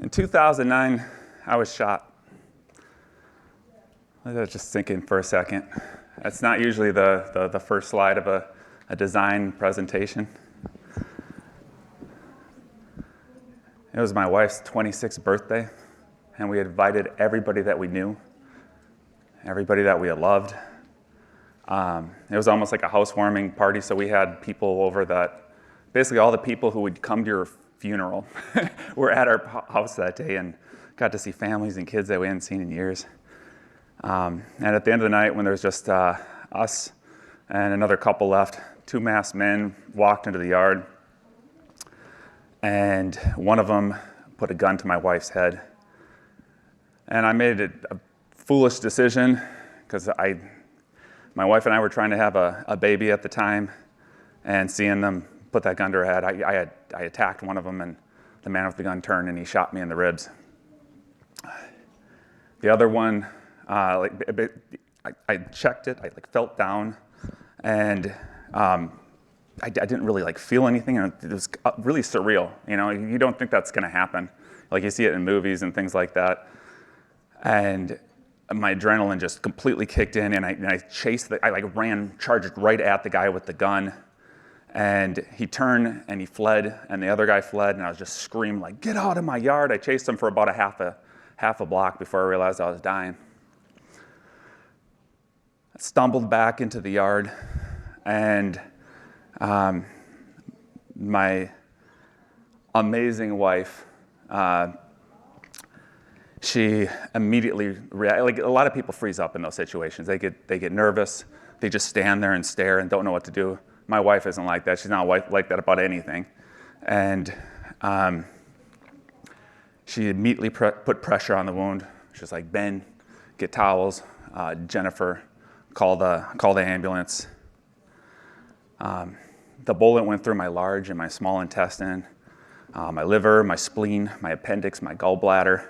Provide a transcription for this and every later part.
In 2009, I was shot. Let that just sink in for a second. That's not usually the first slide of a design presentation. It was my wife's 26th birthday, and we invited everybody that we knew, everybody that we had loved. It was almost like a housewarming party, so we had people over that, basically all the people who would come to your funeral were at our house that day and got to see families and kids that we hadn't seen in years. And at the end of the night, when there was just us and another couple left, two masked men walked into the yard, and one of them put a gun to my wife's head. And I made a foolish decision because my wife and I were trying to have a baby at the time, and seeing them put that gun to her head, I attacked one of them, and the man with the gun turned and he shot me in the ribs. The other one, I checked it, I felt down, and I didn't really feel anything, and it was really surreal. You know, you don't think that's gonna happen. Like you see it in movies and things like that. And my adrenaline just completely kicked in, and I chased, charged right at the guy with the gun. And he turned and he fled, and the other guy fled, and I was just screaming like, "Get out of my yard!" I chased him for about half a block before I realized I was dying. I stumbled back into the yard, and my amazing wife, she immediately like a lot of people freeze up in those situations. They get nervous. They just stand there and stare and don't know what to do. My wife isn't like that. She's not like that about anything. And she immediately put pressure on the wound. She's like, "Ben, get towels. Jennifer, call the ambulance." The bullet went through my large and my small intestine, my liver, my spleen, my appendix, my gallbladder.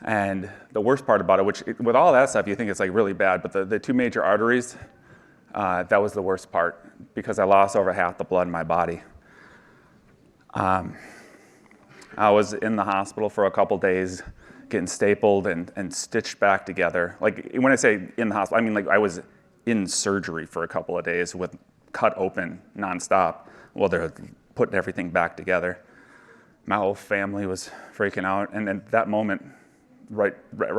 And the worst part about it, with all that stuff, you think it's really bad, but the two major arteries, that was the worst part because I lost over half the blood in my body. I was in the hospital for a couple days, getting stapled and stitched back together. Like when I say in the hospital, I mean I was in surgery for a couple of days with cut open nonstop while they're putting everything back together. My whole family was freaking out, and at that moment, right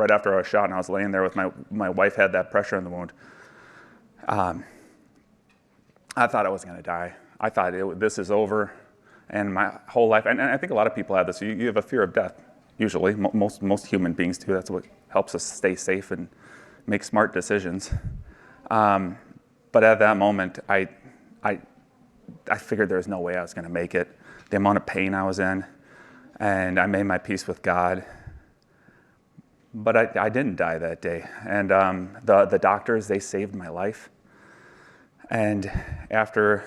after I was shot, and I was laying there with my wife had that pressure in the wound. I thought I was going to die. I thought this is over, and my whole life. And I think a lot of people have this. You have a fear of death. Usually, most human beings do. That's what helps us stay safe and make smart decisions. But at that moment, I figured there was no way I was going to make it. The amount of pain I was in, and I made my peace with God. But I didn't die that day, and the doctors, they saved my life. And after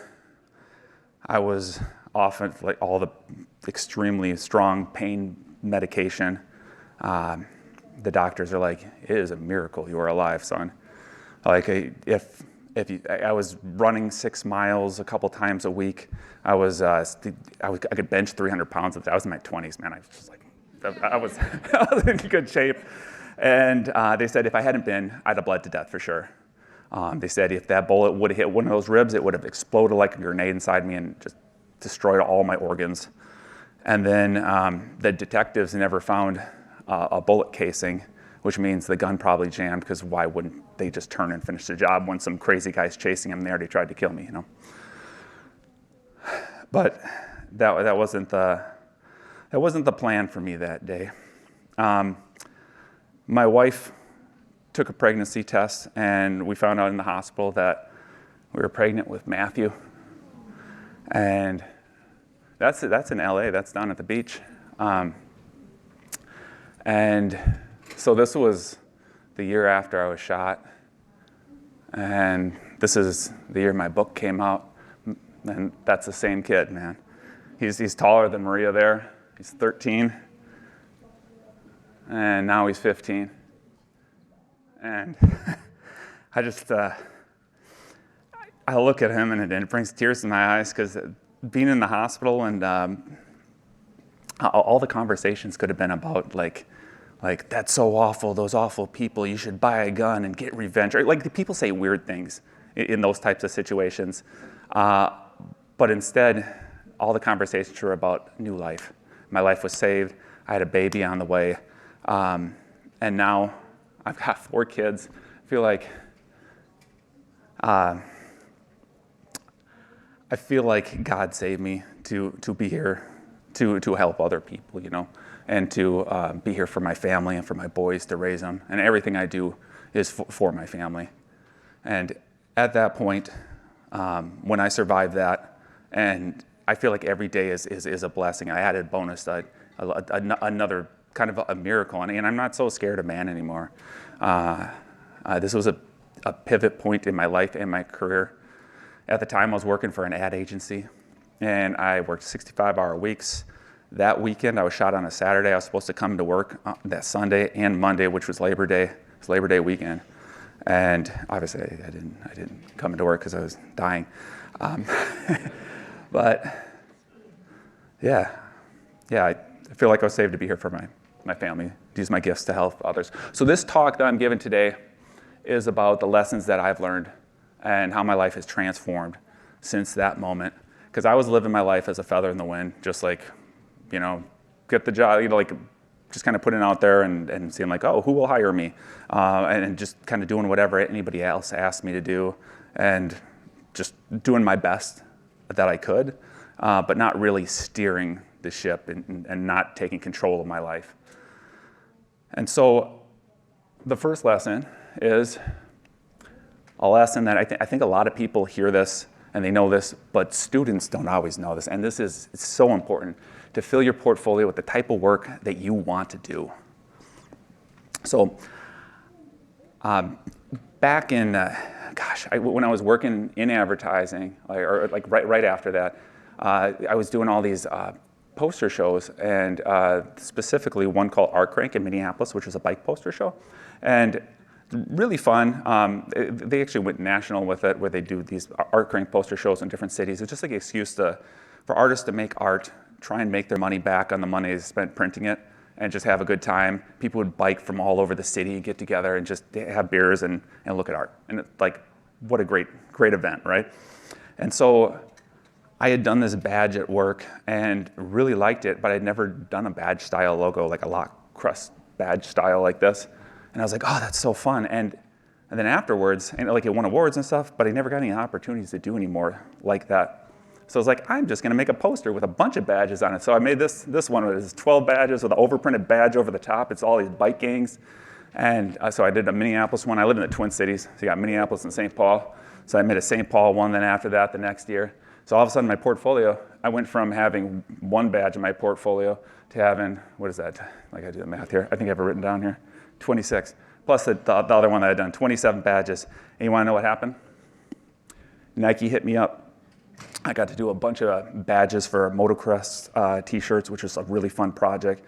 I was off all the extremely strong pain medication, the doctors are like, "It is a miracle you are alive, son." Like I was running 6 miles a couple times a week. I could bench 300 pounds. I was in my 20s, man. I was just I was in good shape. And they said if I hadn't been, I'd have bled to death for sure. They said if that bullet would have hit one of those ribs, it would have exploded like a grenade inside me and just destroyed all my organs. And then the detectives never found a bullet casing, which means the gun probably jammed, because why wouldn't they just turn and finish the job when some crazy guy's chasing him? They already tried to kill me, you know. But that wasn't the plan for me that day. My wife took a pregnancy test, and we found out in the hospital that we were pregnant with Matthew. And that's in LA, that's down at the beach. And so this was the year after I was shot, and this is the year my book came out, and that's the same kid, man. He's taller than Maria there. He's 13, and now he's 15. And I just, I look at him, and it brings tears to my eyes, because being in the hospital and all the conversations could have been about like that's so awful, those awful people, you should buy a gun and get revenge. Or like the people say weird things in those types of situations. But instead, all the conversations were about new life. My life was saved. I had a baby on the way. And now I've got 4 kids. I feel like God saved me to be here to help other people, you know, and to be here for my family and for my boys to raise them. And everything I do is for my family. And at that point, when I survived that, and I feel like every day is a blessing. I added bonus, another kind of a miracle, and I'm not so scared of man anymore. This was a pivot point in my life and my career. At the time, I was working for an ad agency, and I worked 65-hour weeks. That weekend, I was shot on a Saturday. I was supposed to come to work that Sunday and Monday, which was Labor Day. It's Labor Day weekend, and obviously, I didn't come into work because I was dying. But yeah, I feel like I was saved to be here for my family, to use my gifts to help others. So this talk that I'm giving today is about the lessons that I've learned and how my life has transformed since that moment. Because I was living my life as a feather in the wind, just like, you know, get the job, you know, like just kind of putting it out there and seeing like, oh, who will hire me? And just kind of doing whatever anybody else asked me to do and just doing my best that I could, but not really steering the ship and not taking control of my life. And so the first lesson is a lesson that I think a lot of people hear this and they know this, but students don't always know this. And it's so important to fill your portfolio with the type of work that you want to do. So back in, when I was working in advertising, right after that, I was doing all these poster shows, and specifically one called Art Crank in Minneapolis, which was a bike poster show, and really fun. They actually went national with it, where they do these Art Crank poster shows in different cities. It's just like an excuse for artists to make art, try and make their money back on the money they spent printing it, and just have a good time. People would bike from all over the city, get together, and just have beers and look at art. And it's like, what a great event, right? And so I had done this badge at work and really liked it, but I'd never done a badge style logo, like a lock crust badge style like this. And I was like, oh, that's so fun. And then afterwards, and like it won awards and stuff, but I never got any opportunities to do any more like that. So I was like, I'm just gonna make a poster with a bunch of badges on it. So I made this one, it was 12 badges with an overprinted badge over the top. It's all these bike gangs. And so I did a Minneapolis one. I live in the Twin Cities, so you got Minneapolis and St. Paul. So I made a St. Paul one, then after that, the next year. So all of a sudden, my portfolio, I went from having one badge in my portfolio to having, what is that? Like I do the math here. I think I have it written down here. 26. Plus the other one that I'd done, 27 badges. And you want to know what happened? Nike hit me up. I got to do a bunch of badges for motocross t-shirts, which was a really fun project.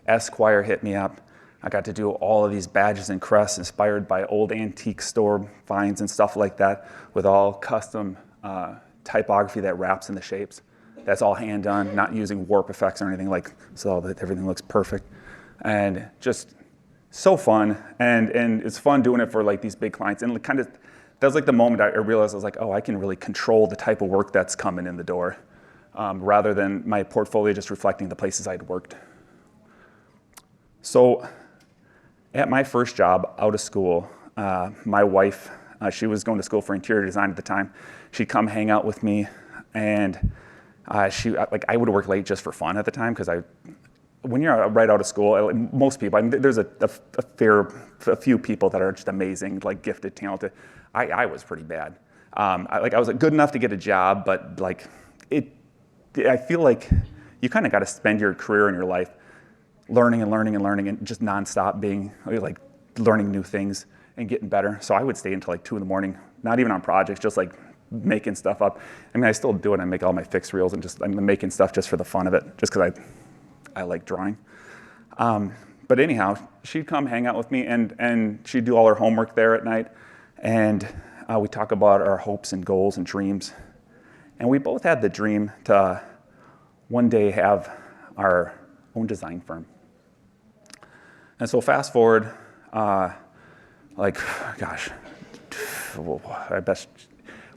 Esquire hit me up. I got to do all of these badges and crests inspired by old antique store finds and stuff like that, with all custom typography that wraps in the shapes. That's all hand done, not using warp effects or anything, like, so that everything looks perfect. And just so fun, and it's fun doing it for like these big clients. And kind of, that was like the moment I realized, I was like, oh, I can really control the type of work that's coming in the door, rather than my portfolio just reflecting the places I'd worked. So at my first job out of school, my wife, she was going to school for interior design at the time. She'd come hang out with me, and I would work late just for fun at the time, because when you're right out of school, most people, I mean, there's a few people that are just amazing, like gifted, talented. I was pretty bad. I was good enough to get a job, but I feel like you kind of got to spend your career and your life learning and just nonstop being like learning new things and getting better. So I would stay until like 2 a.m, not even on projects, just like making stuff up. I mean, I still do it. I make all my fixed reels and I'm making stuff just for the fun of it, just because I like drawing. But anyhow, she'd come hang out with me, and she'd do all her homework there at night, and we talk about our hopes and goals and dreams. And we both had the dream to one day have our own design firm. And so fast forward,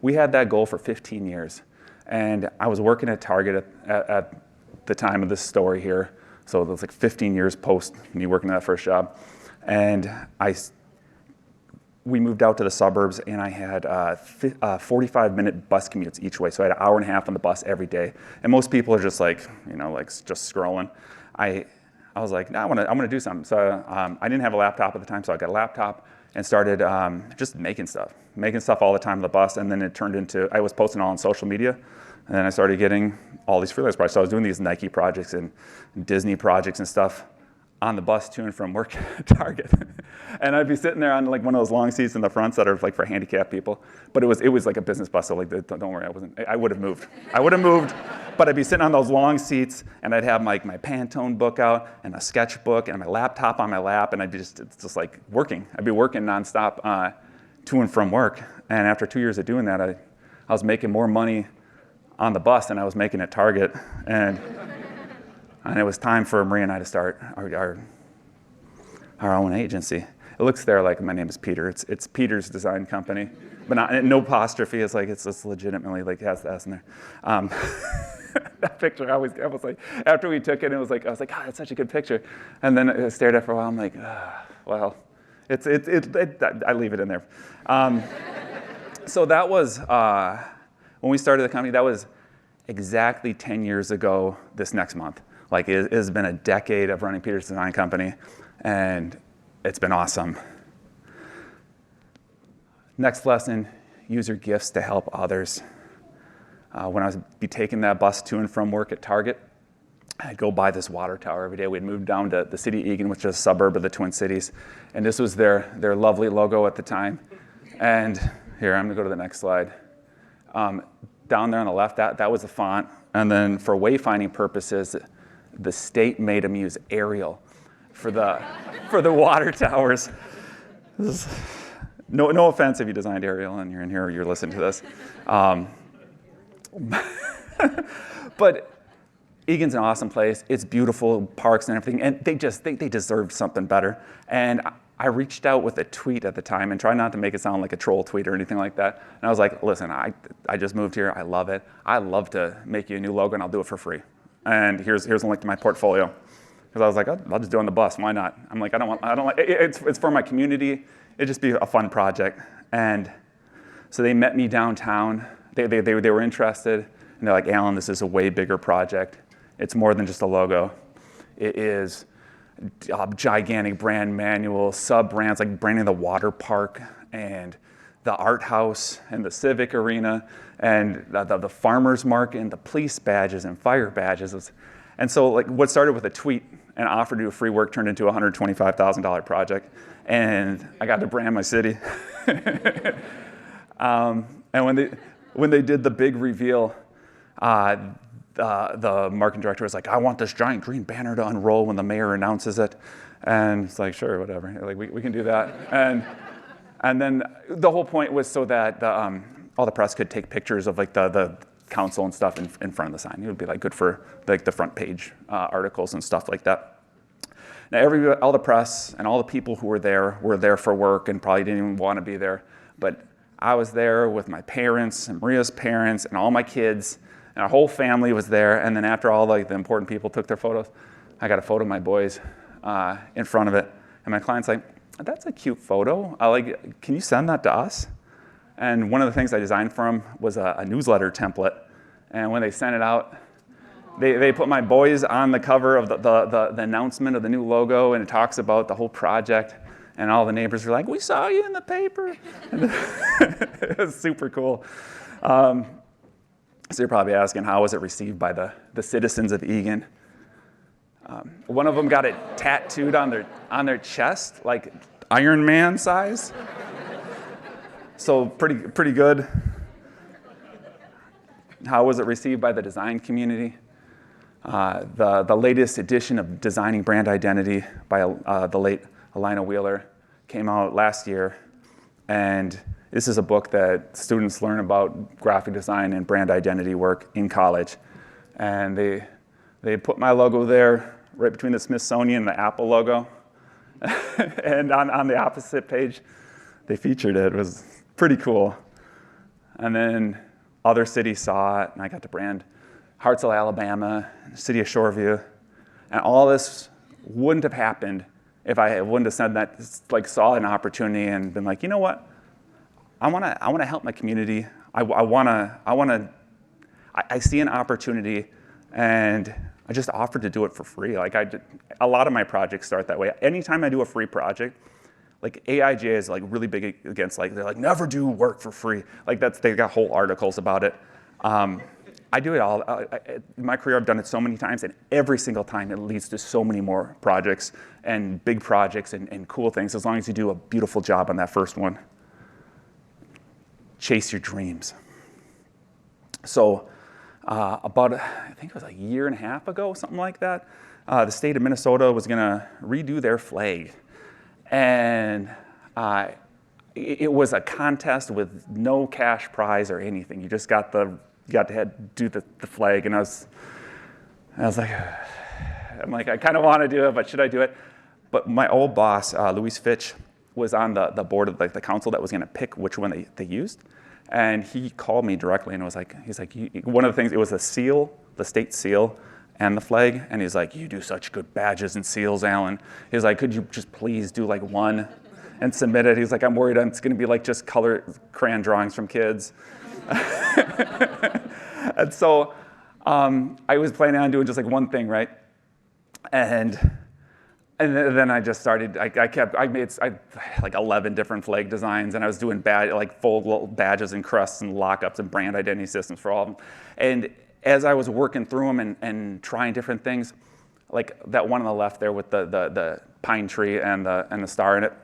we had that goal for 15 years. And I was working at Target at the time of this story here. So it was like 15 years post me working at that first job. And we moved out to the suburbs, and I had 45-minute bus commutes each way. So I had an hour and a half on the bus every day. And most people are just like, just scrolling. I was like, no, I want to do something. So I didn't have a laptop at the time, so I got a laptop and started just making stuff all the time on the bus. And then it turned into, I was posting all on social media. And then I started getting all these freelance projects. So I was doing these Nike projects and Disney projects and stuff on the bus to and from work at Target. And I'd be sitting there on like one of those long seats in the front that are like for handicapped people. But it was like a business bus, so like, don't worry, I would have moved. But I'd be sitting on those long seats, and I'd have like my Pantone book out and a sketchbook and my laptop on my lap, and it's just like working. I'd be working nonstop to and from work. And after 2 years of doing that, I was making more money on the bus than I was making at Target. And it was time for Maria and I to start our own agency. It looks there like my name is Peter. It's Peters Design Company, but no apostrophe. It's like it's legitimately like has the S in there. That picture, I was like, after we took it, I was like, oh, that's such a good picture. And then I stared at it for a while. I'm like, well, I leave it in there. So that was when we started the company. That was exactly 10 years ago. This next month. Like it has been a decade of running Peters Design Company, and it's been awesome. Next lesson, use your gifts to help others. When I was taking that bus to and from work at Target, I'd go by this water tower every day. We'd moved down to the city of Eagan, which is a suburb of the Twin Cities, and this was their lovely logo at the time. And here, I'm gonna go to the next slide. Down there on the left, that was the font, and then for wayfinding purposes, the state made them use Arial for the water towers. No offense if you designed Arial and you're in here or you're listening to this. But Eagan's an awesome place. It's beautiful, parks and everything, and they deserved something better. And I reached out with a tweet at the time and tried not to make it sound like a troll tweet or anything like that. And I was like, listen, I just moved here. I love it. I'd love to make you a new logo, and I'll do it for free. And here's a link to my portfolio. Because I was like, I'll just do it on the bus. Why not? I'm like, I don't like it's for my community. It'd just be a fun project. And so they met me downtown. They were interested, and they're like, Allan, this is a way bigger project. It's more than just a logo. It is gigantic brand manual, sub-brands like branding the water park and the art house and the civic arena and the farmer's market and the police badges and fire badges. And so like what started with a tweet and offer to do free work turned into a $125,000 project. And I got to brand my city. And when they did the big reveal, the marketing director was like, I want this giant green banner to unroll when the mayor announces it. And it's like, sure, whatever. Like we can do that. And then the whole point was so that all the press could take pictures of like the council and stuff in front of the sign. It would be like good for like the front page articles and stuff like that. Now all the press and all the people who were there for work and probably didn't even want to be there. But I was there with my parents and Maria's parents and all my kids, and our whole family was there. And then after all like the important people took their photos, I got a photo of my boys in front of it. And my client's like, that's a cute photo. Can you send that to us? And one of the things I designed for them was a newsletter template. And when they sent it out, they put my boys on the cover of the announcement of the new logo, and it talks about the whole project. And all the neighbors were like, we saw you in the paper. It was super cool. So you're probably asking, how was it received by the citizens of Eagan? One of them got it tattooed on their chest, like Iron Man size. So pretty good. How was it received by the design community? The latest edition of Designing Brand Identity by the late Elina Wheeler came out last year, and this is a book that students learn about graphic design and brand identity work in college. And they put my logo there right between the Smithsonian and the Apple logo. And on the opposite page, they featured it. It was pretty cool. And then other cities saw it, and I got to brand Hartselle, Alabama, city of Shoreview. And all this wouldn't have happened if I wouldn't have said that, like, saw an opportunity and been like, you know what? I want to help my community. I see an opportunity, and I just offered to do it for free. Like, a lot of my projects start that way. Anytime I do a free project, like AIJ is like really big against, like, they're like, never do work for free. Like, they got whole articles about it. I do it all. In my career, I've done it so many times, and every single time it leads to so many more projects and big projects and cool things, as long as you do a beautiful job on that first one. Chase your dreams. So about, I think it was a year and a half ago, something like that, the state of Minnesota was gonna redo their flag. And it was a contest with no cash prize or anything. You just got to do the flag, and I was like, I kind of want to do it, but should I do it? But my old boss, Louis Fitch, was on the board of, like, the council that was going to pick which one they used, and he called me directly and he's like, one of the things, it was the seal, the state seal, and the flag, and he's like, you do such good badges and seals, Allan. He's like, could you just please do like one and submit it? He's like, I'm worried it's going to be like just color crayon drawings from kids. And so I was planning on doing just like one thing, right? And then I just started. I made like 11 different flag designs, and I was doing full little badges and crests and lockups and brand identity systems for all of them. And as I was working through them and trying different things, like that one on the left there with the pine tree and the star in it,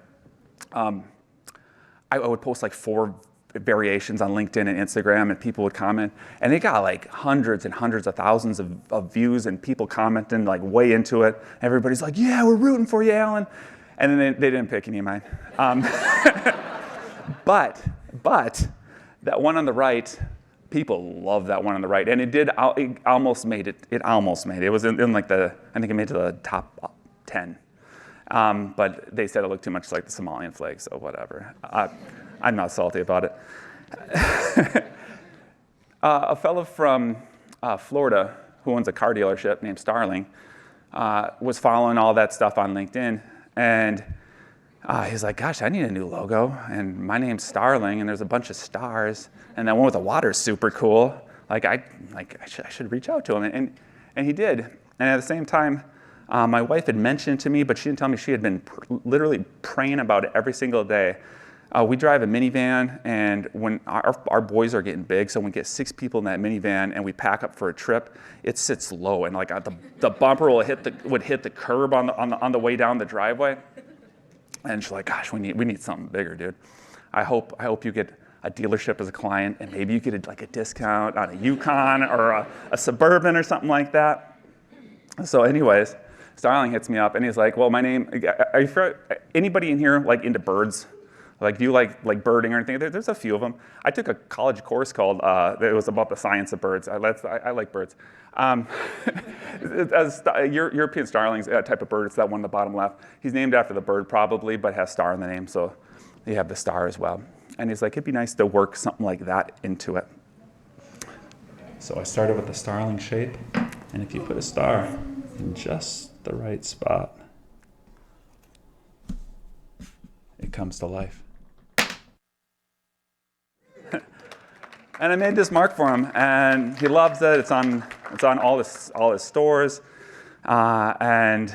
I would post like 4 variations on LinkedIn and Instagram, and people would comment, and it got like hundreds and hundreds of thousands of views, and people commenting like way into it. Everybody's like, yeah, we're rooting for you, Allan. And then they didn't pick any of mine. But that one on the right, people love that one on the right, and it almost made it. It almost made it. It was in like I think it made it to the top 10. But they said it looked too much like the Somalian flag, so whatever. I'm not salty about it. A fellow from Florida who owns a car dealership named Starling was following all that stuff on LinkedIn, and he's like, gosh, I need a new logo, and my name's Starling, and there's a bunch of stars, and that one with the water is super cool. I should reach out to him, and he did. And at the same time, my wife had mentioned it to me, but she didn't tell me she had been literally praying about it every single day. We drive a minivan, and when our boys are getting big, so when we get 6 people in that minivan and we pack up for a trip, it sits low, and like the bumper would hit the curb on the way down the driveway. And she's like, gosh, we need something bigger, dude. I hope you get a dealership as a client, and maybe you get like a discount on a Yukon or a Suburban or something like that. So anyways, Starling hits me up, and he's like, well, my name, are you anybody in here like into birds? Like, do you like birding or anything? There's a few of them. I took a college course called, it was about the science of birds. I like birds. European starling's type of bird. It's that one on the bottom left. He's named after the bird probably, but has star in the name, so you have the star as well. And he's like, it'd be nice to work something like that into it. So I started with the starling shape, and if you put a star in just the right spot, it comes to life. And I made this mark for him, and he loves it. It's on all his stores, and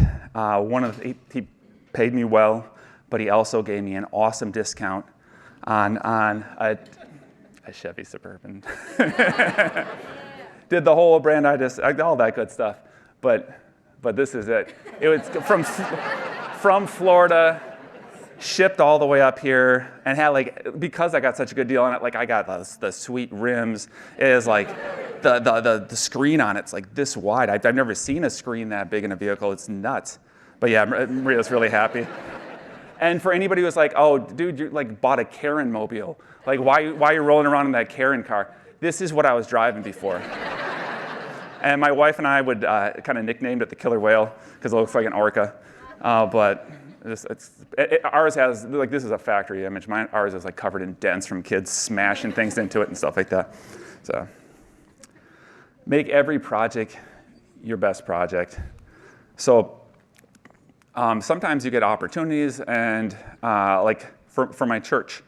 he paid me well, but he also gave me an awesome discount on a Chevy Suburban. Did the whole brand all that good stuff, but this is it. It was from Florida. Shipped all the way up here, and had because I got such a good deal on it, I got the sweet rims. It is like the screen on it's like this wide. I've never seen a screen that big in a vehicle. It's nuts. But yeah, Maria's really happy. And for anybody who's like, oh, dude, you bought a Karen mobile. Why are you rolling around in that Karen car? This is what I was driving before. And my wife and I would kind of nicknamed it the killer whale because it looks like an orca. But ours has, like, this is a factory image. Ours is like covered in dents from kids smashing things into it and stuff like that. So make every project your best project. So sometimes you get opportunities, and like for my church,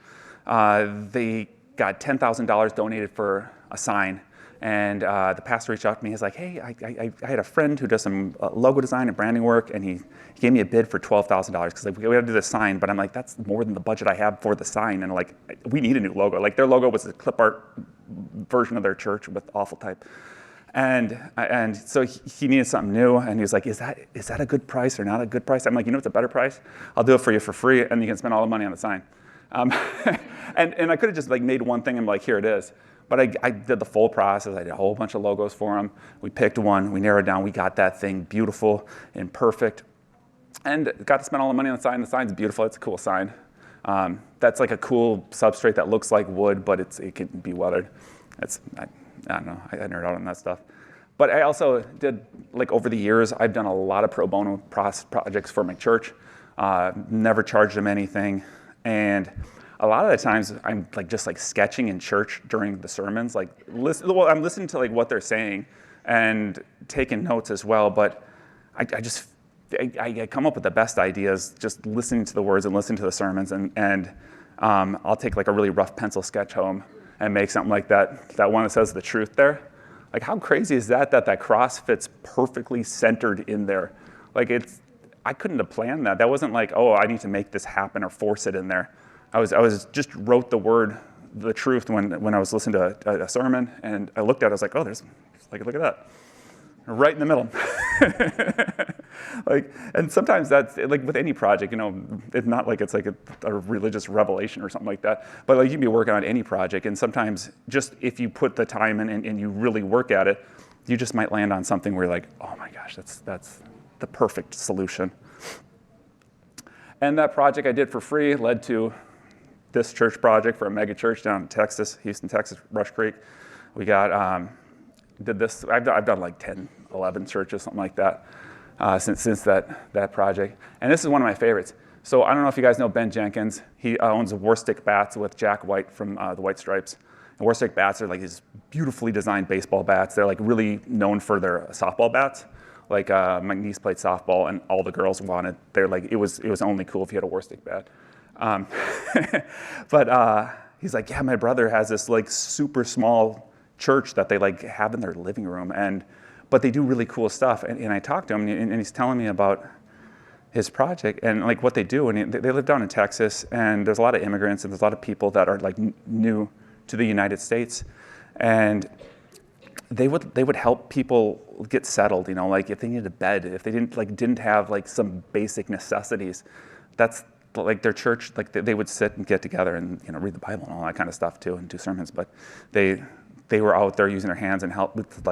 they got $10,000 donated for a sign. And the pastor reached out to me. He's like, hey, I had a friend who does some logo design and branding work, and he gave me a bid for $12,000 because like, we had to do this sign. But I'm like, that's more than the budget I have for the sign. And like, we need a new logo. Like their logo was a clip art version of their church with awful type. And so he needed something new, and he was like, is that a good price or not a good price? I'm like, you know what's a better price? I'll do it for you for free, and you can spend all the money on the sign. And I could have just like made one thing and like, here it is. But I did the full process. I did a whole bunch of logos for him. We picked one. We narrowed down. We got that thing beautiful and perfect. And got to spend all the money on the sign. The sign's beautiful. It's a cool sign. That's like a cool substrate that looks like wood, but it can be weathered. I don't know. I nerd out on that stuff. But I also did, like over the years, I've done a lot of pro bono projects for my church. Never charged them anything. And a lot of the times I'm like just like sketching in church during the sermons. Like I'm listening to like what they're saying and taking notes as well. But I come up with the best ideas just listening to the words and listening to the sermons. And I'll take like a really rough pencil sketch home and make something like that one that says the truth there. Like how crazy is that cross fits perfectly centered in there? Like I couldn't have planned that. That wasn't like, oh, I need to make this happen or force it in there. I was just wrote the truth when I was listening to a sermon, and I looked at it, I was like, oh, look at that. Right in the middle. Like, and sometimes that's like with any project, you know, it's not like it's like a religious revelation or something like that, but like you can be working on any project, and sometimes just if you put the time in and you really work at it, you just might land on something where you're like, oh my gosh, that's the perfect solution. And that project I did for free led to this church project for a mega church down in Texas, Houston, Texas, Rush Creek. We got, did this, I've done like 10, 11 churches, something like that, since that project. And this is one of my favorites. So I don't know if you guys know Ben Jenkins. He owns Warstick Bats with Jack White from the White Stripes. And Warstick Bats are like these beautifully designed baseball bats. They're like really known for their softball bats. Like my niece played softball and all the girls wanted, they're like, it was only cool if you had a Warstick bat. But he's like, yeah, my brother has this like super small church that they like have in their living room, but they do really cool stuff. And I talked to him, and he's telling me about his project and like what they do. And they live down in Texas, and there's a lot of immigrants, and there's a lot of people that are like new to the United States, and they would help people get settled. You know, like if they needed a bed, if they didn't have like some basic necessities, that's like their church, like they would sit and get together and, you know, read the Bible and all that kind of stuff too, and do sermons. But they were out there using their hands and help with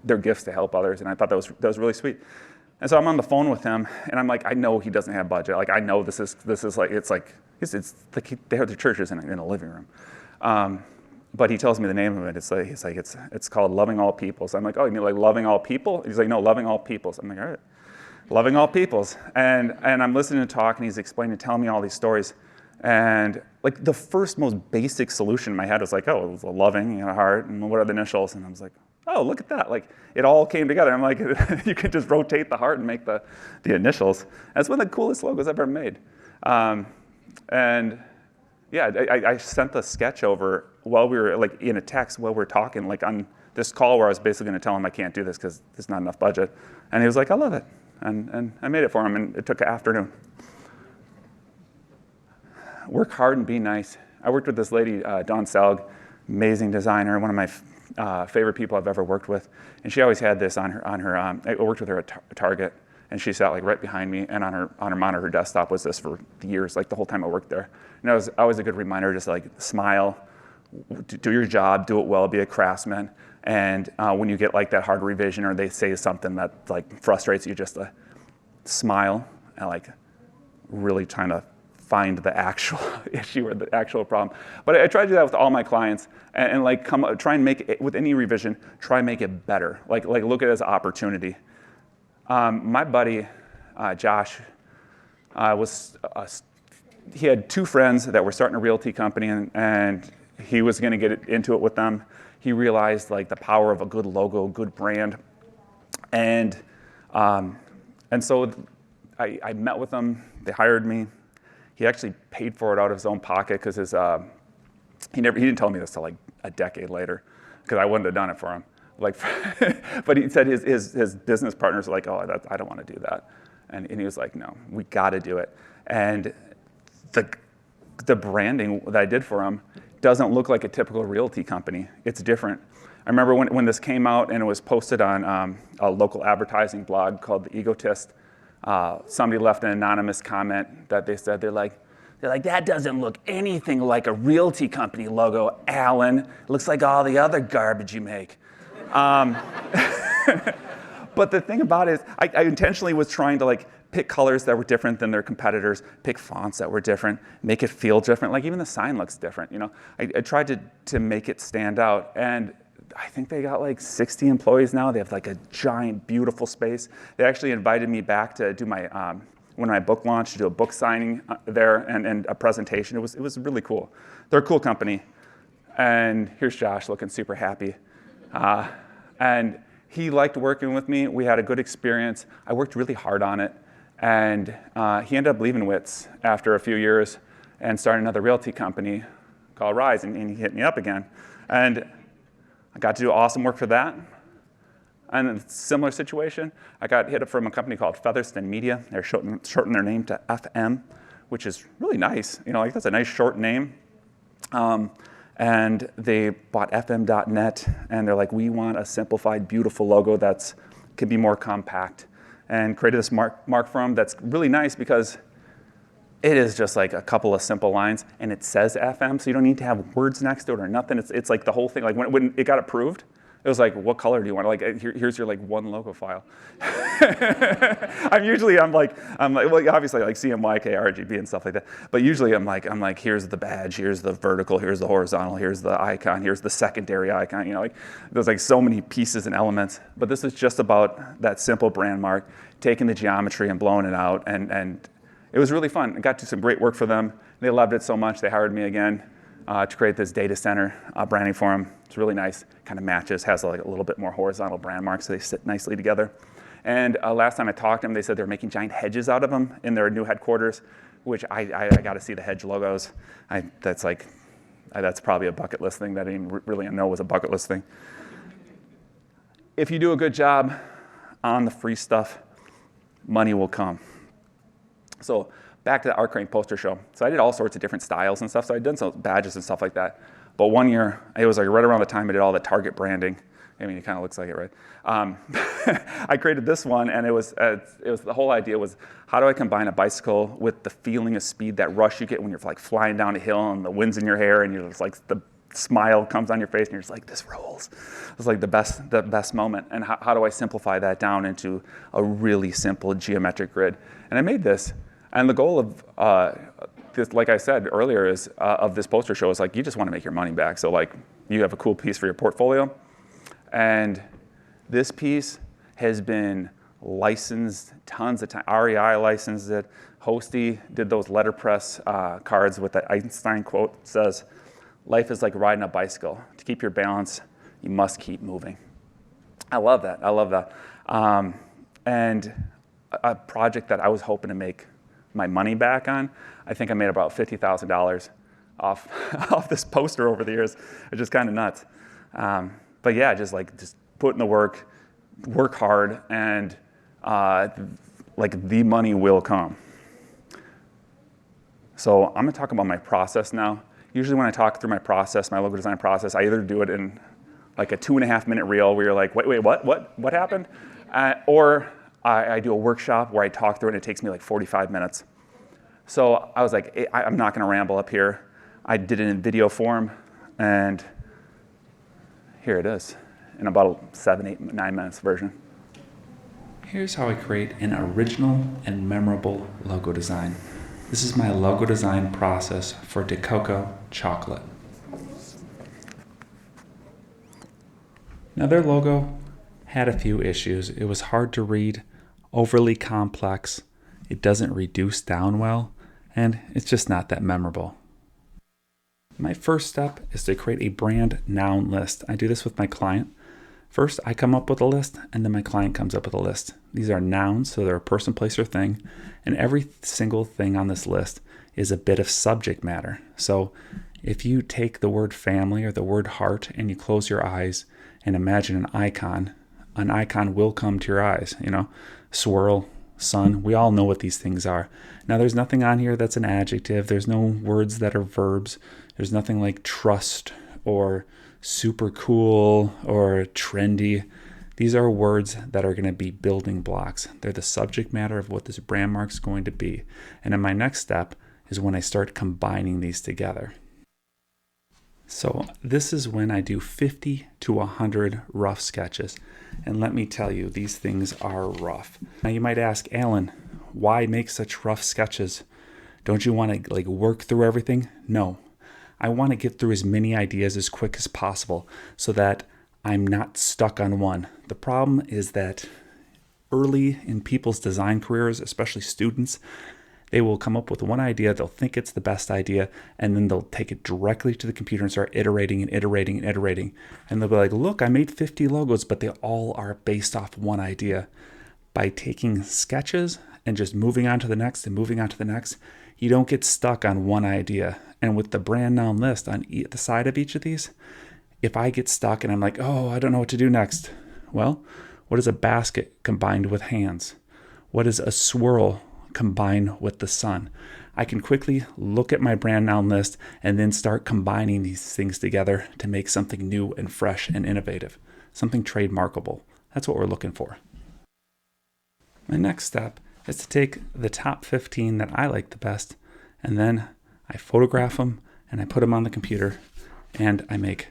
their gifts to help others. And I thought that was really sweet. And so I'm on the phone with him, and I'm like, I know he doesn't have budget. Like I know this is like it's like they have their churches in a living room. But he tells me the name of it. It's called Loving All Peoples. I'm like, oh, you mean like Loving All People? He's like, no, Loving All Peoples. I'm like, all right. Loving all peoples. And I'm listening to talk, and he's explaining, telling me all these stories. And like the first most basic solution in my head was like, oh, it was a loving and a heart, and what are the initials? And I was like, oh, look at that. Like it all came together. I'm like, you could just rotate the heart and make the initials. That's one of the coolest logos I've ever made. And yeah, I sent the sketch over while we were like in a text while we were talking, like on this call where I was basically going to tell him I can't do this because there's not enough budget. And he was like, I love it. And I made it for him, and it took an afternoon. Work hard and be nice. I worked with this lady, Dawn Selg, amazing designer, one of my favorite people I've ever worked with. And she always had this on her. I worked with her at Target, and she sat like right behind me, and on her monitor, her desktop was this for years, like the whole time I worked there. And it was always a good reminder, just like smile, do your job, do it well, be a craftsman. And when you get like that hard revision or they say something that like frustrates you, just smile and like really trying to find the actual issue or the actual problem. But I try to do that with all my clients, and like try and make it, with any revision, try and make it better. Like look at it as an opportunity. My buddy, Josh, he had two friends that were starting a realty company, and he was going to get into it with them. He realized like the power of a good logo, good brand, and so I met with them. They hired me. He actually paid for it out of his own pocket because he didn't tell me this till like a decade later, because I wouldn't have done it for him. Like, but he said his business partners were like, oh, I don't want to do that, and he was like, no, we got to do it. And the branding that I did for him doesn't look like a typical realty company. It's different. I remember when this came out and it was posted on a local advertising blog called The Egotist. Somebody left an anonymous comment that they said, they're like, that doesn't look anything like a realty company logo, Allan. It looks like all the other garbage you make. But the thing about it is, I intentionally was trying to like pick colors that were different than their competitors, pick fonts that were different, make it feel different. Like even the sign looks different, you know. I tried to make it stand out, and I think they got like 60 employees now. They have like a giant, beautiful space. They actually invited me back to do my when my book launched, to do a book signing there and a presentation. It was really cool. They're a cool company, and here's Josh looking super happy, and he liked working with me. We had a good experience. I worked really hard on it, and he ended up leaving WITS after a few years and started another realty company called Rise, and he hit me up again, and I got to do awesome work for that. And in a similar situation, I got hit up from a company called Featherston Media. They're shortening their name to FM, which is really nice. You know, like that's a nice short name. And they bought FM.net, and they're like, we want a simplified, beautiful logo that's can be more compact, and created this mark for them that's really nice because it is just like a couple of simple lines, and it says FM, so you don't need to have words next to it or nothing. It's like the whole thing. Like when it got approved, it was like, what color do you want? Like here's your like one logo file. I'm like, well, obviously like CMYK, RGB and stuff like that. But usually I'm like, here's the badge, here's the vertical, here's the horizontal, here's the icon, here's the secondary icon. You know, like there's like so many pieces and elements. But this is just about that simple brand mark, taking the geometry and blowing it out, and it was really fun. I got to do some great work for them. They loved it so much they hired me again to create this data center branding for them. It's really nice. Kind of matches, has like a little bit more horizontal brand marks, so they sit nicely together. And last time I talked to them, they said they're making giant hedges out of them in their new headquarters, which I got to see the hedge logos. That's probably a bucket list thing that I didn't really know was a bucket list thing. If you do a good job on the free stuff, money will come. So back to the Art Crane poster show. So I did all sorts of different styles and stuff. So I'd done some badges and stuff like that. But one year, it was like right around the time I did all the Target branding. I mean, it kind of looks like it, right? I created this one, and it was the whole idea was, how do I combine a bicycle with the feeling of speed, that rush you get when you're like flying down a hill and the wind's in your hair and you're just like, the smile comes on your face and you're just like, this rolls. It's like the best moment. And how do I simplify that down into a really simple geometric grid? And I made this. And the goal of this, like I said earlier, is of this poster show is like, you just want to make your money back. So like, you have a cool piece for your portfolio, and this piece has been licensed tons of time. REI licensed it. Hosty did those letterpress cards with the Einstein quote that says, life is like riding a bicycle. To keep your balance, you must keep moving. I love that. And a project that I was hoping to make my money back on, I think I made about $50,000 off this poster over the years. It's just kind of nuts. But yeah, just put in the work hard, and like the money will come. So I'm gonna talk about my process now. Usually when I talk through my process, my logo design process, I either do it in like a 2.5-minute reel where you're like, wait, what happened? Or I do a workshop where I talk through it and it takes me like 45 minutes. So I was like, I'm not gonna ramble up here. I did it in video form, and here it is in about 7, 8, 9 minutes version. Here's how I create an original and memorable logo design. This is my logo design process for De Coco chocolate. Now their logo had a few issues. It was hard to read, overly complex, it doesn't reduce down well, and it's just not that memorable. My first step is to create a brand noun list. I do this with my client. First, I come up with a list, and then my client comes up with a list. These are nouns, so they're a person, place, or thing, and every single thing on this list is a bit of subject matter. So if you take the word family or the word heart and you close your eyes and imagine an icon will come to your eyes, swirl, sun, we all know what these things are. Now there's nothing on here that's an adjective, there's no words that are verbs, there's nothing like trust or super cool or trendy. These are words that are going to be building blocks. They're the subject matter of what this brand mark's going to be. And then my next step is when I start combining these together. So this is when I do 50 to 100 rough sketches. And let me tell you, these things are rough. Now you might ask, Alan, why make such rough sketches? Don't you want to work through everything? No. I want to get through as many ideas as quick as possible so that I'm not stuck on one. The problem is that early in people's design careers, especially students, they will come up with one idea, they'll think it's the best idea, and then they'll take it directly to the computer and start iterating and iterating and iterating. And they'll be like, look, I made 50 logos, but they all are based off one idea. By taking sketches and just moving on to the next and moving on to the next, you don't get stuck on one idea. And with the brand noun list on the side of each of these, if I get stuck and I'm like, oh, I don't know what to do next. Well, what is a basket combined with hands? What is a swirl combined with the sun? I can quickly look at my brand noun list and then start combining these things together to make something new and fresh and innovative, something trademarkable. That's what we're looking for. My next step is to take the top 15 that I like the best, and then I photograph them and I put them on the computer and I make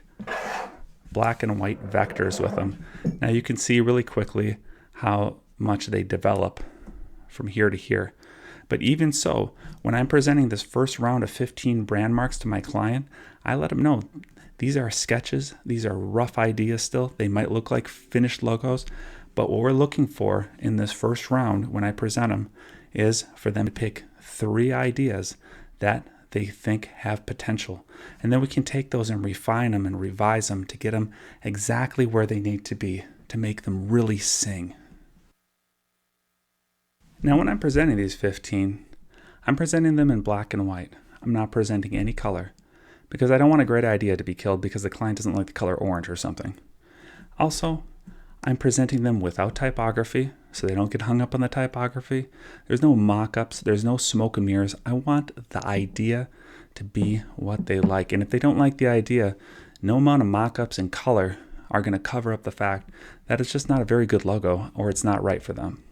black and white vectors with them. Now you can see really quickly how much they develop from here to here. But even so, when I'm presenting this first round of 15 brand marks to my client, I let them know these are sketches, these are rough ideas still. They might look like finished logos, but what we're looking for in this first round when I present them is for them to pick 3 ideas that they think have potential. And then we can take those and refine them and revise them to get them exactly where they need to be to make them really sing. Now when I'm presenting these 15, I'm presenting them in black and white. I'm not presenting any color because I don't want a great idea to be killed because the client doesn't like the color orange or something. Also, I'm presenting them without typography so they don't get hung up on the typography. There's no mock-ups, there's no smoke and mirrors. I want the idea to be what they like. And if they don't like the idea, no amount of mock-ups and color are going to cover up the fact that it's just not a very good logo or it's not right for them.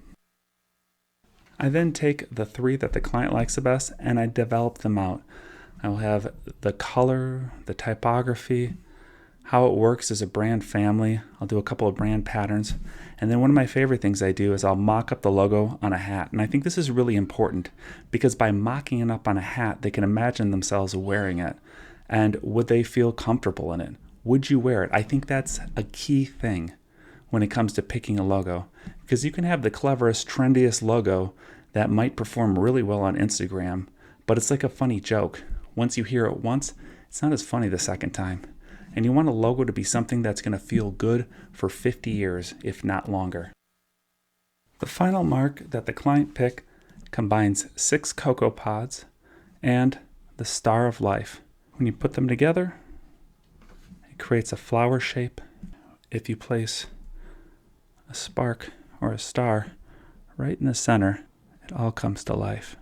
I then take the 3 that the client likes the best and I develop them out. I will have the color, the typography, how it works as a brand family. I'll do a couple of brand patterns. And then one of my favorite things I do is I'll mock up the logo on a hat. And I think this is really important because by mocking it up on a hat, they can imagine themselves wearing it. And would they feel comfortable in it? Would you wear it? I think that's a key thing when it comes to picking a logo. Because you can have the cleverest, trendiest logo that might perform really well on Instagram, but it's like a funny joke. Once you hear it once, it's not as funny the second time. And you want a logo to be something that's going to feel good for 50 years, if not longer. The final mark that the client picked combines 6 cocoa pods and the star of life. When you put them together, it creates a flower shape. If you place a spark or a star right in the center, it all comes to life.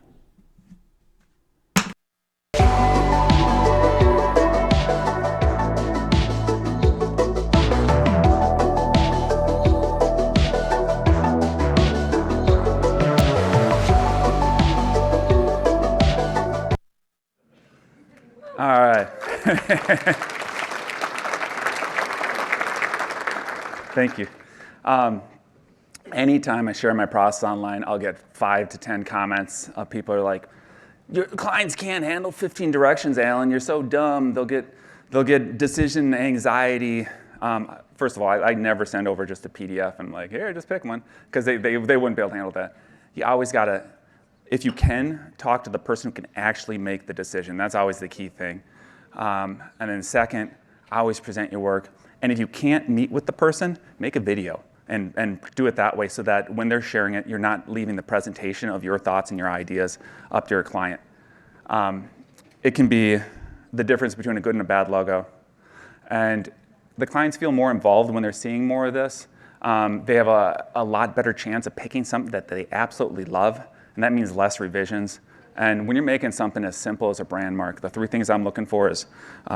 All right. Thank you. Anytime I share my process online, I'll get 5 to 10 comments. People are like, your clients can't handle 15 directions, Alan. You're so dumb. They'll get decision anxiety. First of all, I never send over just a PDF and like, here, just pick one, because they wouldn't be able to handle that. You always gotta, if you can, talk to the person who can actually make the decision. That's always the key thing. And then second, always present your work. And if you can't meet with the person, make a video and do it that way so that when they're sharing it, you're not leaving the presentation of your thoughts and your ideas up to your client. It can be the difference between a good and a bad logo. And the clients feel more involved when they're seeing more of this. They have a lot better chance of picking something that they absolutely love, and that means less revisions. And when you're making something as simple as a brand mark, the three things I'm looking for is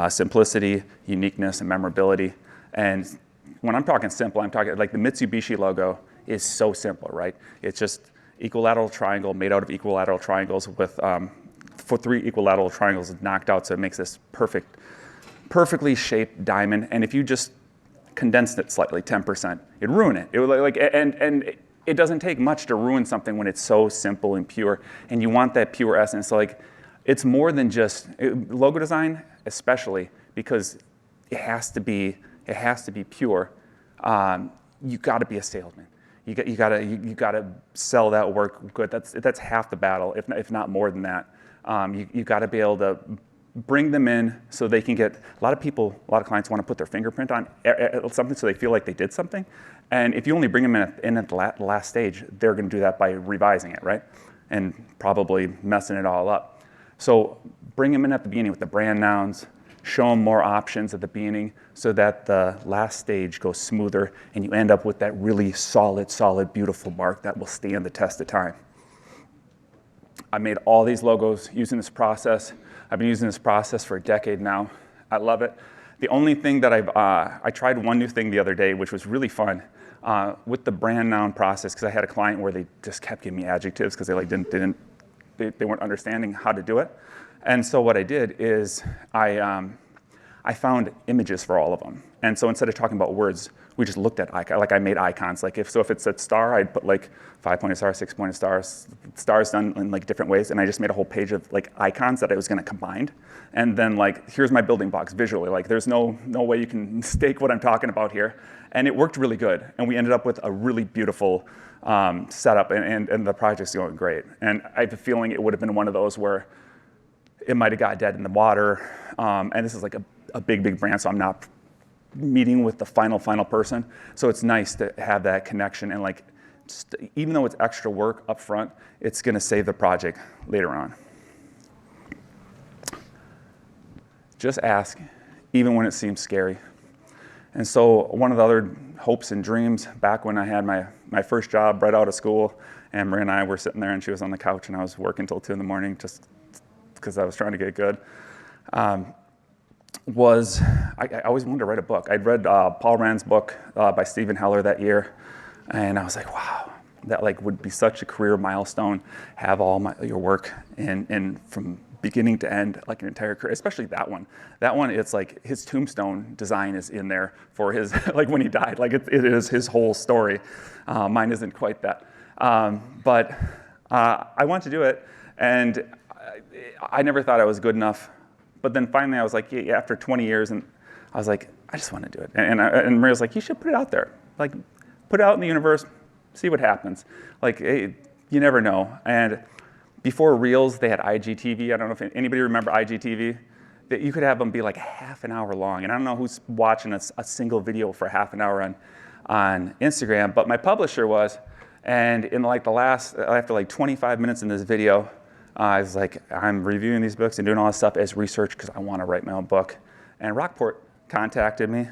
simplicity, uniqueness, and memorability. And when I'm talking simple, I'm talking like the Mitsubishi logo is so simple, right? It's just equilateral triangle made out of equilateral triangles with for 3 equilateral triangles knocked out, so it makes this perfectly shaped diamond. And if you just condensed it slightly, 10%, it'd ruin it. It would and it doesn't take much to ruin something when it's so simple and pure. And you want that pure essence. So like, it's more than just logo design, especially because it has to be pure. You got to be a salesman. You got to sell that work good. That's half the battle, if not more than that. You got to be able to bring them in so they can get, a lot of clients want to put their fingerprint on something so they feel like they did something. And if you only bring them in at the last stage, they're going to do that by revising it, right? And probably messing it all up. So bring them in at the beginning with the brand nouns, show them more options at the beginning so that the last stage goes smoother and you end up with that really solid, beautiful mark that will stand the test of time. I made all these logos using this process. I've been using this process for a decade now. I love it. The only thing that I tried one new thing the other day, which was really fun, with the brand noun process, because I had a client where they just kept giving me adjectives because they weren't understanding how to do it. And so what I did is I found images for all of them. And so instead of talking about words, we just looked at icons. Like I made icons. Like if it said star, I'd put like 5-pointed stars, 6-pointed stars, stars done in like different ways. And I just made a whole page of like icons that I was going to combine. And then like, here's my building blocks visually. Like there's no way you can mistake what I'm talking about here. And it worked really good. And we ended up with a really beautiful setup, and the project's going great. And I have a feeling it would have been one of those where it might have got dead in the water. And this is like a big brand, so I'm not meeting with the final person. So it's nice to have that connection, and like, even though it's extra work up front, it's gonna save the project later on. Just ask, even when it seems scary. And so one of the other hopes and dreams back when I had my first job right out of school, and Maria and I were sitting there and she was on the couch and I was working till 2 in the morning just because I was trying to get good, was I always wanted to write a book. I'd read Paul Rand's book by Stephen Heller that year, and I was like, wow, that like would be such a career milestone, have all your work and from beginning to end, like an entire career, especially that one. That one, it's like his tombstone design is in there for his, like when he died, like it is his whole story. Mine isn't quite that. But I wanted to do it, and I never thought I was good enough. But then finally I was like, yeah, after 20 years, and I was like, I just want to do it. And Maria was like, you should put it out there. Like, put it out in the universe, see what happens. Like, hey, you never know. And before Reels, they had IGTV. I don't know if anybody remember IGTV. That you could have them be like half an hour long. And I don't know who's watching a single video for half an hour on Instagram, but my publisher was. And in like after like 25 minutes in this video, I was like, I'm reviewing these books and doing all this stuff as research because I want to write my own book. And Rockport contacted me,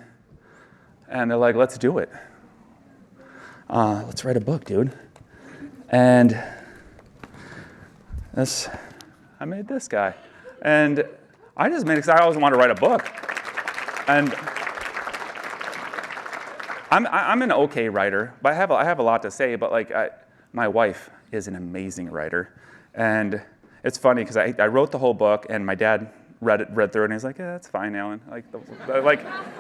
and they're like, let's do it. Let's write a book, dude. And I made this guy. And I just made it because I always wanted to write a book. And I'm an okay writer, but I have a lot to say, but like my wife is an amazing writer. And it's funny because I wrote the whole book, and my dad read through it, and he's like, yeah, that's fine, Alan. Like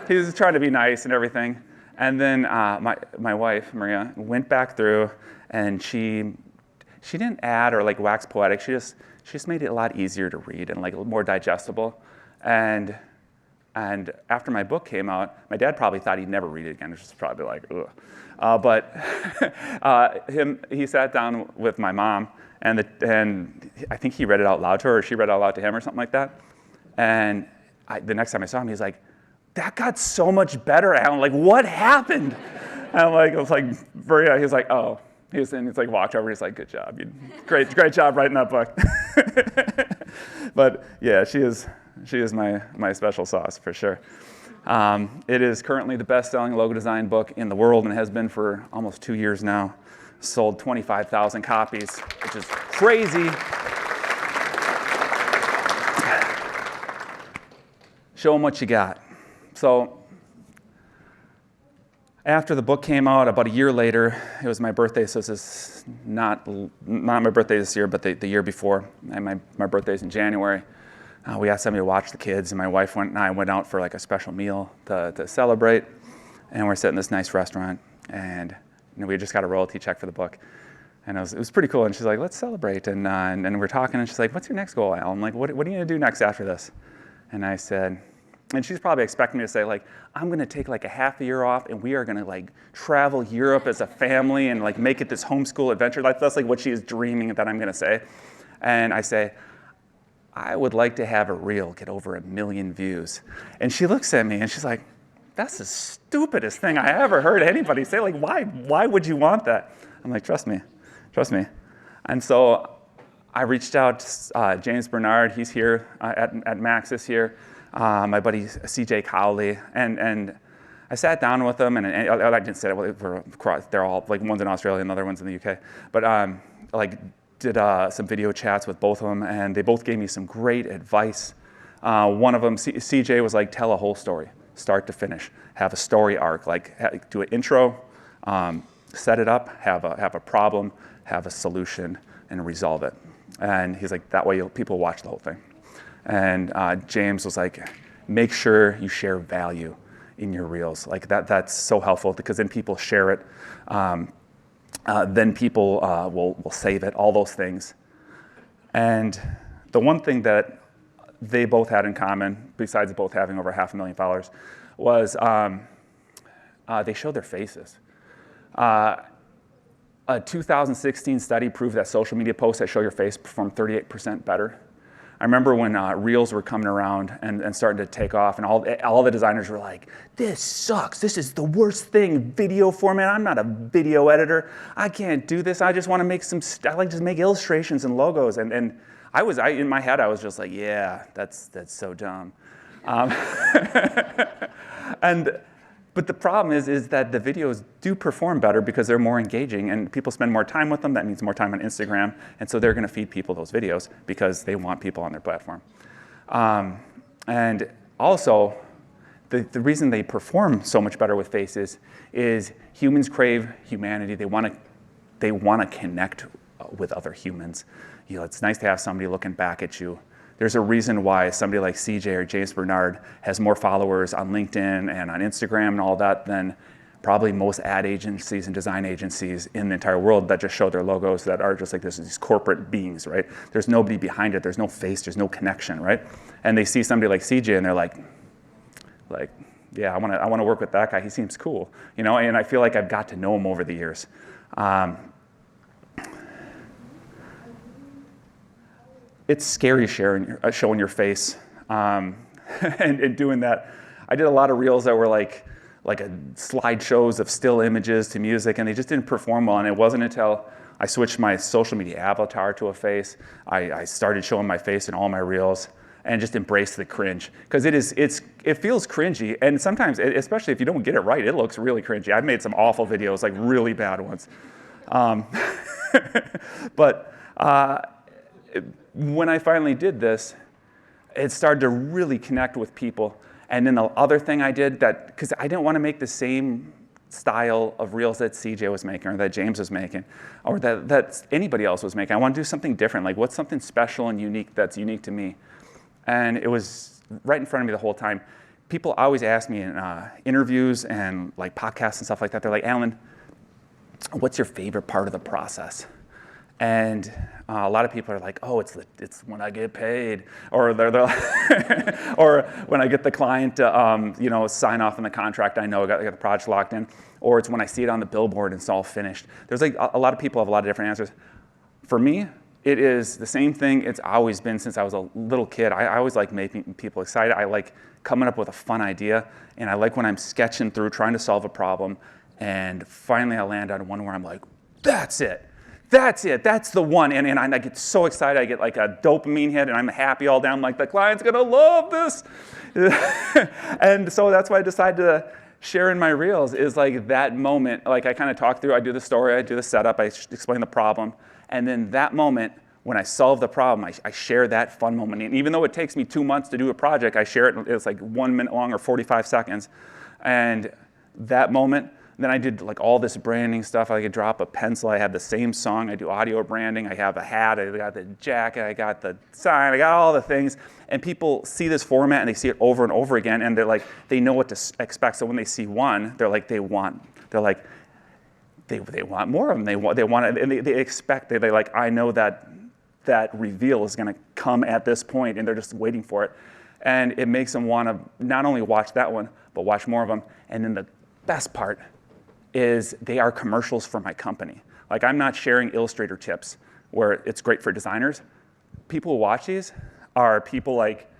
he was trying to be nice and everything. And then my wife, Maria, went back through, and she she didn't add or like wax poetic. She just made it a lot easier to read and like more digestible. And after my book came out, my dad probably thought he'd never read it again. It was just probably like, ugh. But he sat down with my mom, and I think he read it out loud to her, or she read it out loud to him, or something like that. And the next time I saw him, he's like, "That got so much better, Alan. Like, what happened?" And I was like, he's like, "Oh." He's like walked over. He's like, "Good job. Great job writing that book." But yeah, she is my special sauce for sure. It is currently the best-selling logo design book in the world and has been for almost 2 years now. Sold 25,000 copies, which is crazy. Show them what you got. So after the book came out, about a year later, it was my birthday, so this is not my birthday this year, but the year before. And my birthday's in January. We asked somebody to watch the kids, and my wife and I went out for like a special meal to celebrate. And we're sitting in this nice restaurant, and we just got a royalty check for the book. And it was pretty cool. And she's like, "Let's celebrate." And we're talking, and she's like, "What's your next goal, Al?" I'm like, what are you gonna do next after this? And I said, and she's probably expecting me to say, like, "I'm gonna take like a half a year off, and we are gonna like travel Europe as a family and like make it this homeschool adventure." That's like what she is dreaming that I'm gonna say. And I say, "I would like to have a reel get over 1 million views." And she looks at me and she's like, "That's the stupidest thing I ever heard anybody say. Like, why would you want that?" I'm like, trust me. And so I reached out to James Bernard. He's here at Max this year. My buddy CJ Cowley, and I sat down with them, and I didn't say it. They're all like one's in Australia and the other one's in the UK. But did some video chats with both of them, and they both gave me some great advice. One of them, CJ, was like, "Tell a whole story, start to finish. Have a story arc. Like do an intro, set it up, have a problem, have a solution, and resolve it." And he's like, "That way people watch the whole thing." And James was like, "Make sure you share value in your reels. Like that's so helpful because then people share it. Then people will save it, all those things." And the one thing that they both had in common, besides both having over 500,000 followers, was they showed their faces. A 2016 study proved that social media posts that show your face perform 38% better. I remember when Reels were coming around and starting to take off, and all the designers were like, "This sucks. This is the worst thing, video format. I'm not a video editor. I can't do this. I just want to make I like to make illustrations and logos." And in my head, I was just like, "Yeah, that's so dumb." But the problem is that the videos do perform better because they're more engaging and people spend more time with them. That means more time on Instagram. And so they're going to feed people those videos because they want people on their platform. And also, the reason they perform so much better with faces is humans crave humanity. They want to connect with other humans. You know, it's nice to have somebody looking back at you. There's a reason why somebody like CJ or James Bernard has more followers on LinkedIn and on Instagram and all that than probably most ad agencies and design agencies in the entire world that just show their logos that are just like these corporate beings, right? There's nobody behind it. There's no face. There's no connection, right? And they see somebody like CJ and they're like, "Yeah, I want to work with that guy. He seems cool," you know. And I feel like I've got to know him over the years. It's scary showing your face and doing that. I did a lot of reels that were like slideshows of still images to music, and they just didn't perform well. And it wasn't until I switched my social media avatar to a face, I started showing my face in all my reels and just embraced the cringe. Because it feels cringy, and sometimes, especially if you don't get it right, it looks really cringy. I've made some awful videos, like really bad ones. But when I finally did this, it started to really connect with people. And then the other thing I did, because I didn't want to make the same style of reels that CJ was making or that James was making or that anybody else was making. I want to do something different. Like, what's something special and unique that's unique to me? And it was right in front of me the whole time. People always ask me in interviews and like podcasts and stuff like that, they're like, "Alan, what's your favorite part of the process?" And a lot of people are like, oh, it's when I get paid, or they're or when I get the client to sign off on the contract, I know I got the project locked in, or it's when I see it on the billboard and it's all finished. There's like a lot of people have a lot of different answers. For me, it is the same thing it's always been since I was a little kid. I always like making people excited. I like coming up with a fun idea, and I like when I'm sketching through trying to solve a problem, and finally I land on one where I'm like, that's it. That's it. That's the one. And I get so excited. I get like a dopamine hit, and I'm happy all day. I'm like, the client's going to love this. And so that's why I decided to share in my reels is like that moment. Like I kind of talk through, I do the story, I do the setup, I explain the problem. And then that moment, when I solve the problem, I share that fun moment. And even though it takes me 2 months to do a project, I share it. It's like 1 minute long or 45 seconds. And that moment, then I did like all this branding stuff. I could drop a pencil. I have the same song. I do audio branding. I have a hat. I got the jacket. I got the sign. I got all the things. And people see this format and they see it over and over again. And they're like, they know what to expect. So when they see one, they're like, they want more of them. They want it, and they expect. They like, I know that reveal is going to come at this point, and they're just waiting for it. And it makes them want to not only watch that one, but watch more of them. And then the best part is they are commercials for my company. Like I'm not sharing Illustrator tips where it's great for designers. People who watch these are people like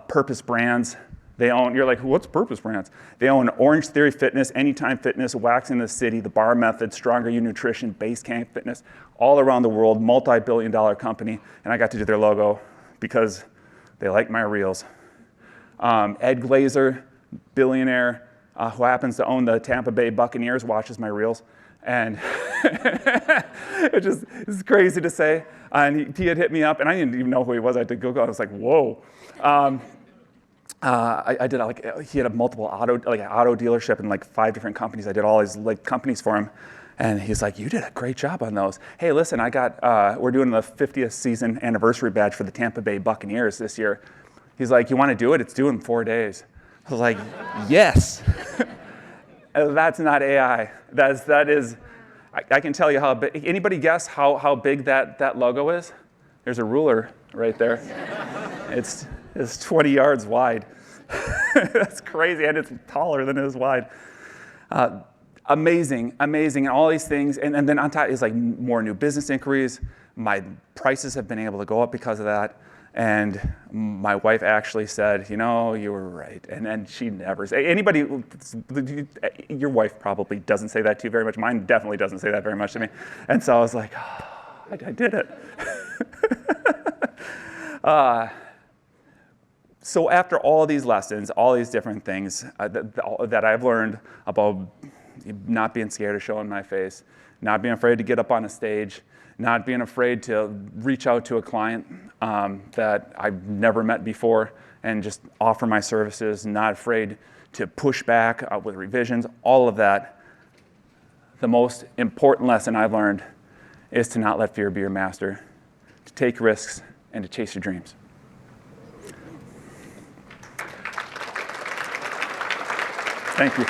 Purpose Brands. They own, you're like, what's Purpose Brands? They own Orange Theory Fitness, Anytime Fitness, Wax in the City, The Bar Method, Stronger You Nutrition, Basecamp Fitness, all around the world, multi-billion-dollar company. And I got to do their logo because they like my reels. Ed Glazer, billionaire, who happens to own the Tampa Bay Buccaneers, watches my reels. And it's crazy to say. And he had hit me up, and I didn't even know who he was. I had to Google. I was like, whoa. I did he had a multiple auto dealership and like 5 different companies. I did all his like companies for him. And he's like, you did a great job on those. Hey, listen, we're doing the 50th season anniversary badge for the Tampa Bay Buccaneers this year. He's like, you want to do it? It's due in 4 days. I was like, yes. That's not AI. That is. I can tell you how big. Anybody guess how big that logo is? There's a ruler right there. It's 20 yards wide. That's crazy, and it's taller than it is wide. Amazing, and all these things, and then on top is like more new business inquiries. My prices have been able to go up because of that. And my wife actually said, you were right. And then she never say anybody. Your wife probably doesn't say that to you very much. Mine definitely doesn't say that very much to me. And so I was like, oh, I did it. So after all these lessons, all these different things that I've learned about not being scared of showing my face, not being afraid to get up on a stage, not being afraid to reach out to a client that I've never met before and just offer my services, not afraid to push back with revisions, all of that. The most important lesson I've learned is to not let fear be your master, to take risks, and to chase your dreams. Thank you.